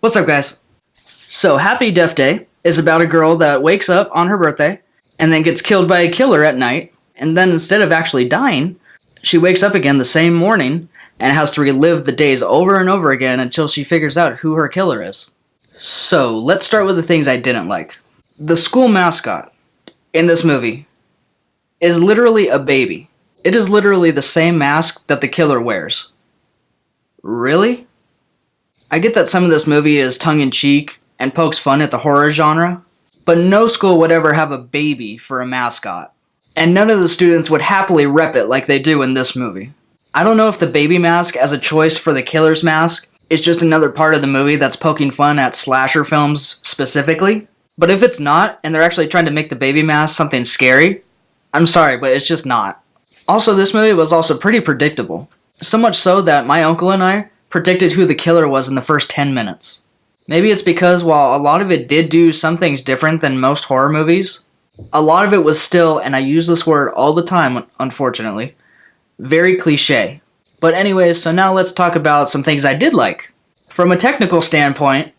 What's up, guys? So, Happy Death Day is about a girl that wakes up on her birthday and then gets killed by a killer at night, and then instead of actually dying, she wakes up again the same morning and has to relive the days over and over again until she figures out who her killer is. So, let's start with the things I didn't like. The school mascot in this movie is literally a baby. It is literally the same mask that the killer wears. Really? I get that some of this movie is tongue-in-cheek and pokes fun at the horror genre, but no school would ever have a baby for a mascot. And none of the students would happily rep it like they do in this movie. I don't know if the baby mask as a choice for the killer's mask is just another part of the movie that's poking fun at slasher films specifically, but if it's not, and they're actually trying to make the baby mask something scary, I'm sorry, but it's just not. Also, this movie was also pretty predictable. So much so that my uncle and I predicted who the killer was in the first 10 minutes. Maybe it's because while a lot of it did do some things different than most horror movies, a lot of it was still, and I use this word all the time, unfortunately, very cliche. But anyways, so now let's talk about some things I did like. From a technical standpoint,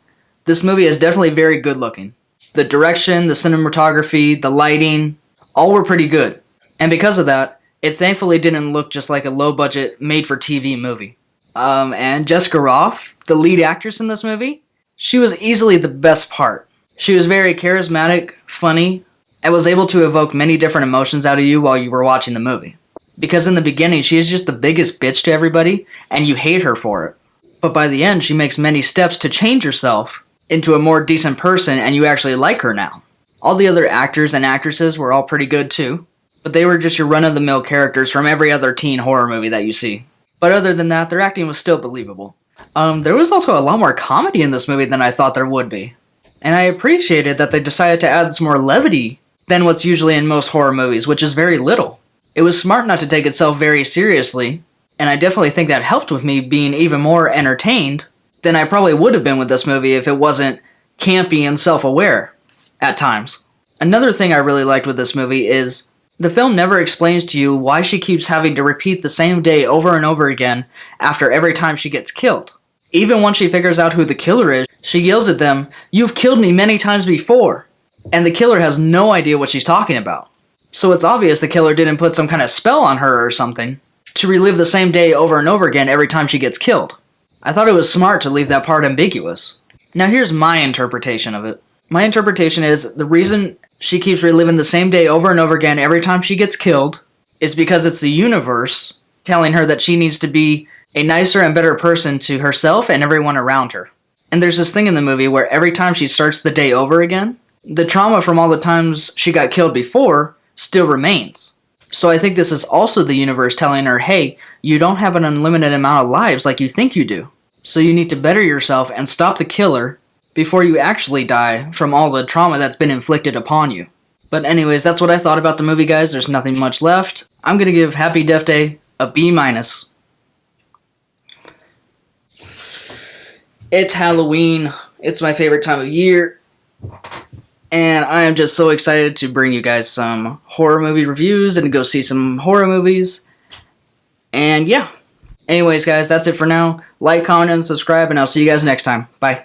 this movie is definitely very good looking. The direction, the cinematography, the lighting, all were pretty good. And because of that, it thankfully didn't look just like a low-budget, made-for-TV movie. And Jessica Rothe, the lead actress in this movie, she was easily the best part. She was very charismatic, funny, and was able to evoke many different emotions out of you while you were watching the movie. Because in the beginning, she is just the biggest bitch to everybody, and you hate her for it. But by the end, she makes many steps to change herself into a more decent person, and you actually like her now. All the other actors and actresses were all pretty good too, but they were just your run-of-the-mill characters from every other teen horror movie that you see. But other than that, their acting was still believable. There was also a lot more comedy in this movie than I thought there would be. And I appreciated that they decided to add some more levity than what's usually in most horror movies, which is very little. It was smart not to take itself very seriously, and I definitely think that helped with me being even more entertained than I probably would have been with this movie if it wasn't campy and self-aware at times. Another thing I really liked with this movie is the film never explains to you why she keeps having to repeat the same day over and over again after every time she gets killed. Even once she figures out who the killer is, she yells at them, "You've killed me many times before!" And the killer has no idea what she's talking about. So it's obvious the killer didn't put some kind of spell on her or something to relive the same day over and over again every time she gets killed. I thought it was smart to leave that part ambiguous. Now here's my interpretation of it. My interpretation is the reason she keeps reliving the same day over and over again every time she gets killed is because it's the universe telling her that she needs to be a nicer and better person to herself and everyone around her. And there's this thing in the movie where every time she starts the day over again, the trauma from all the times she got killed before still remains. So I think this is also the universe telling her, hey, you don't have an unlimited amount of lives like you think you do. So you need to better yourself and stop the killer before you actually die from all the trauma that's been inflicted upon you. But anyways, that's what I thought about the movie, guys. There's nothing much left. I'm gonna give Happy Death Day a B-. It's Halloween. It's my favorite time of year. And I am just so excited to bring you guys some horror movie reviews and go see some horror movies. And yeah. Anyways, guys, that's it for now. Like, comment, and subscribe, and I'll see you guys next time. Bye.